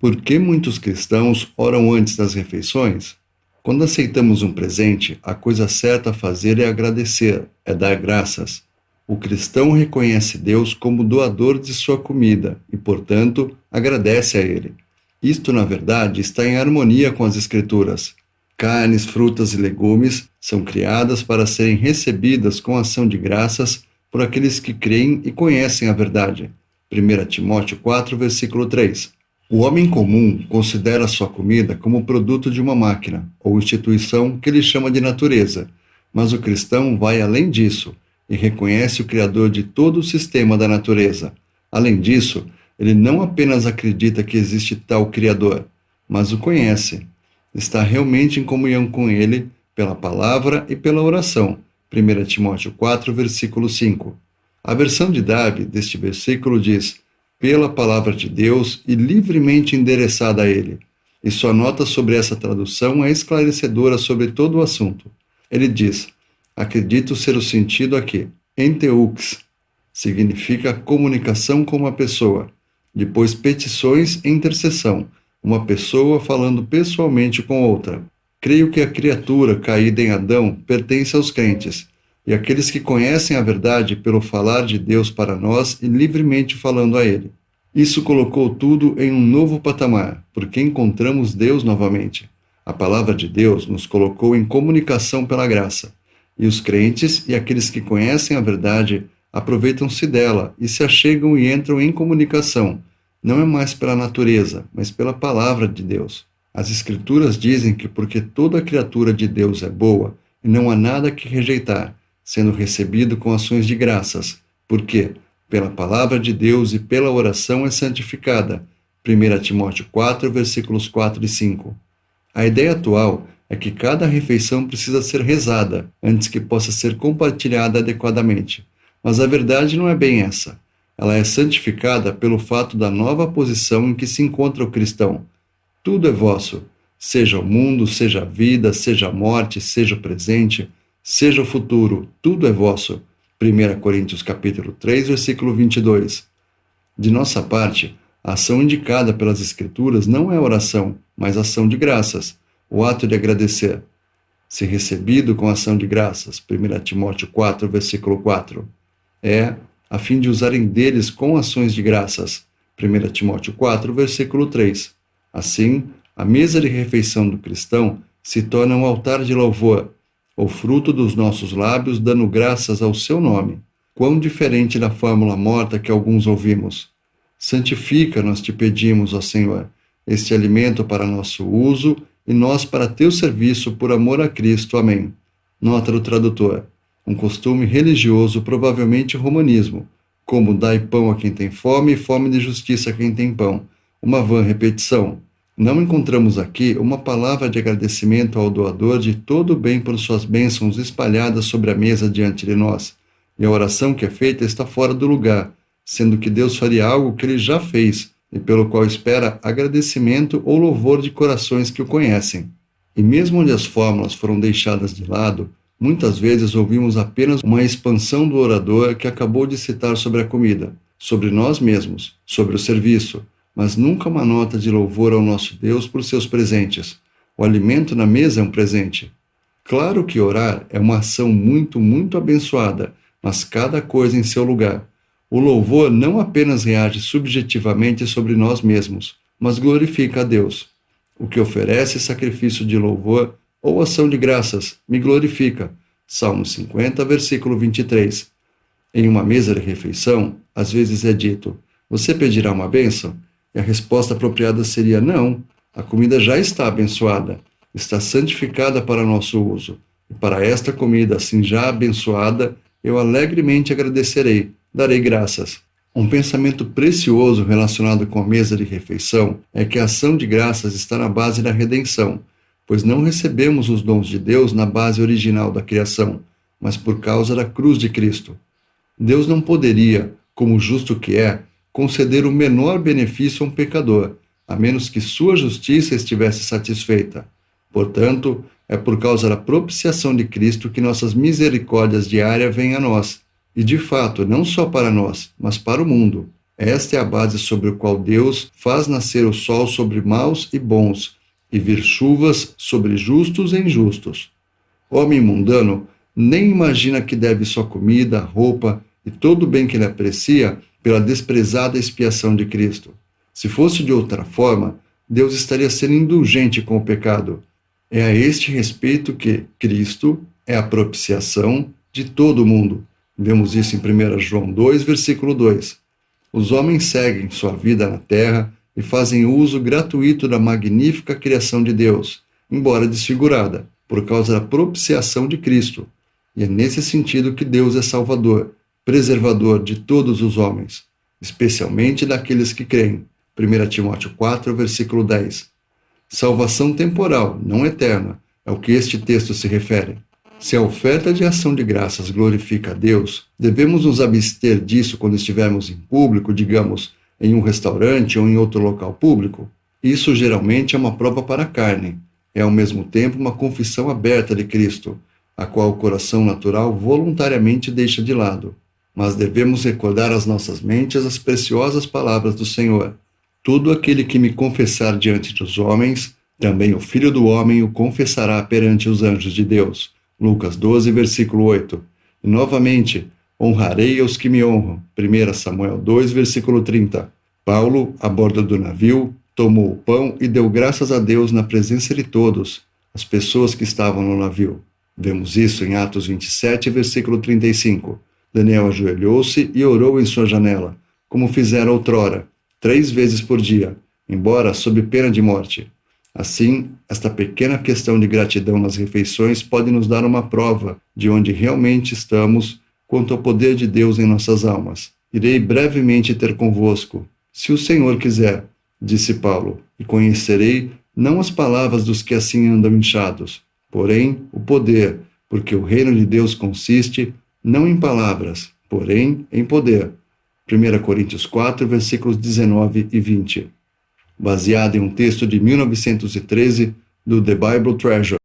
Por que muitos cristãos oram antes das refeições? Quando aceitamos um presente, a coisa certa a fazer é agradecer, é dar graças. O cristão reconhece Deus como doador de sua comida e, portanto, agradece a Ele. Isto, na verdade, está em harmonia com as Escrituras. Carnes, frutas e legumes são criadas para serem recebidas com ação de graças por aqueles que creem e conhecem a verdade. 1 Timóteo 4, versículo 3. O homem comum considera sua comida como produto de uma máquina ou instituição que ele chama de natureza, mas o cristão vai além disso e reconhece o Criador de todo o sistema da natureza. Além disso, ele não apenas acredita que existe tal Criador, mas o conhece. Está realmente em comunhão com ele pela palavra e pela oração. 1 Timóteo 4, versículo 5. A versão de Darby deste versículo diz: pela palavra de Deus e livremente endereçada a ele. E sua nota sobre essa tradução é esclarecedora sobre todo o assunto. Ele diz: acredito ser o sentido aqui. Enteux significa comunicação com uma pessoa. Depois, petições e intercessão, uma pessoa falando pessoalmente com outra. Creio que a criatura caída em Adão pertence aos crentes, e aqueles que conhecem a verdade pelo falar de Deus para nós e livremente falando a Ele. Isso colocou tudo em um novo patamar, porque encontramos Deus novamente. A palavra de Deus nos colocou em comunicação pela graça, e os crentes e aqueles que conhecem a verdade aproveitam-se dela e se achegam e entram em comunicação, não é mais pela natureza, mas pela palavra de Deus. As Escrituras dizem que porque toda criatura de Deus é boa, e não há nada que rejeitar, sendo recebido com ações de graças, porque, pela palavra de Deus e pela oração é santificada. 1 Timóteo 4, versículos 4 e 5. A ideia atual é que cada refeição precisa ser rezada antes que possa ser compartilhada adequadamente. Mas a verdade não é bem essa. Ela é santificada pelo fato da nova posição em que se encontra o cristão. Tudo é vosso, seja o mundo, seja a vida, seja a morte, seja o presente, seja o futuro, tudo é vosso. 1 Coríntios capítulo 3, versículo 22. De nossa parte, a ação indicada pelas Escrituras não é oração, mas ação de graças, o ato de agradecer. Se recebido com ação de graças, 1 Timóteo 4, versículo 4. A fim de usarem deles com ações de graças, 1 Timóteo 4, versículo 3. Assim, a mesa de refeição do cristão se torna um altar de louvor, o fruto dos nossos lábios dando graças ao seu nome. Quão diferente da fórmula morta que alguns ouvimos. Santifica-nos, te pedimos, ó Senhor, este alimento para nosso uso e nós para teu serviço por amor a Cristo. Amém. Nota do tradutor. Um costume religioso, provavelmente romanismo, como dai pão a quem tem fome e fome de justiça a quem tem pão. Uma vã repetição. Não encontramos aqui uma palavra de agradecimento ao doador de todo o bem por suas bênçãos espalhadas sobre a mesa diante de nós. E a oração que é feita está fora do lugar, sendo que Deus faria algo que ele já fez e pelo qual espera agradecimento ou louvor de corações que o conhecem. E mesmo onde as fórmulas foram deixadas de lado, muitas vezes ouvimos apenas uma expansão do orador que acabou de citar sobre a comida, sobre nós mesmos, sobre o serviço, mas nunca uma nota de louvor ao nosso Deus por seus presentes. O alimento na mesa é um presente. Claro que orar é uma ação muito, muito abençoada, mas cada coisa em seu lugar. O louvor não apenas reage subjetivamente sobre nós mesmos, mas glorifica a Deus. O que oferece sacrifício de louvor ou ação de graças me glorifica. Salmo 50, versículo 23. Em uma mesa de refeição, às vezes é dito: você pedirá uma bênção? E a resposta apropriada seria: não, a comida já está abençoada, está santificada para nosso uso. E para esta comida assim já abençoada, eu alegremente agradecerei, darei graças. Um pensamento precioso relacionado com a mesa de refeição é que a ação de graças está na base da redenção, pois não recebemos os dons de Deus na base original da criação, mas por causa da cruz de Cristo. Deus não poderia, como justo que é, conceder o menor benefício a um pecador, a menos que sua justiça estivesse satisfeita. Portanto, é por causa da propiciação de Cristo que nossas misericórdias diárias vêm a nós, e de fato não só para nós, mas para o mundo. Esta é a base sobre a qual Deus faz nascer o sol sobre maus e bons, e vir chuvas sobre justos e injustos. O homem mundano nem imagina que deve sua comida, roupa e todo o bem que ele aprecia pela desprezada expiação de Cristo. Se fosse de outra forma, Deus estaria sendo indulgente com o pecado. É a este respeito que Cristo é a propiciação de todo o mundo. Vemos isso em 1 João 2, versículo 2. Os homens seguem sua vida na terra e fazem uso gratuito da magnífica criação de Deus, embora desfigurada, por causa da propiciação de Cristo. E é nesse sentido que Deus é Salvador, preservador de todos os homens, especialmente daqueles que creem. 1 Timóteo 4, versículo 10. Salvação temporal, não eterna, é o que este texto se refere. Se a oferta de ação de graças glorifica a Deus, devemos nos abster disso quando estivermos em público, digamos, em um restaurante ou em outro local público? Isso geralmente é uma prova para a carne. É ao mesmo tempo uma confissão aberta de Cristo, a qual o coração natural voluntariamente deixa de lado. Mas devemos recordar às nossas mentes as preciosas palavras do Senhor. Todo aquele que me confessar diante dos homens, também o Filho do Homem o confessará perante os anjos de Deus. Lucas 12, versículo 8. E novamente, honrarei aos que me honram. 1 Samuel 2, versículo 30. Paulo, a bordo do navio, tomou o pão e deu graças a Deus na presença de todos, as pessoas que estavam no navio. Vemos isso em Atos 27, versículo 35. Daniel ajoelhou-se e orou em sua janela, como fizera outrora, 3 vezes por dia, embora sob pena de morte. Assim, esta pequena questão de gratidão nas refeições pode nos dar uma prova de onde realmente estamos quanto ao poder de Deus em nossas almas. Irei brevemente ter convosco, se o Senhor quiser, disse Paulo, e conhecerei não as palavras dos que assim andam inchados, porém o poder, porque o reino de Deus consiste não em palavras, porém em poder. 1 Coríntios 4, versículos 19 e 20. Baseado em um texto de 1913 do The Bible Treasure.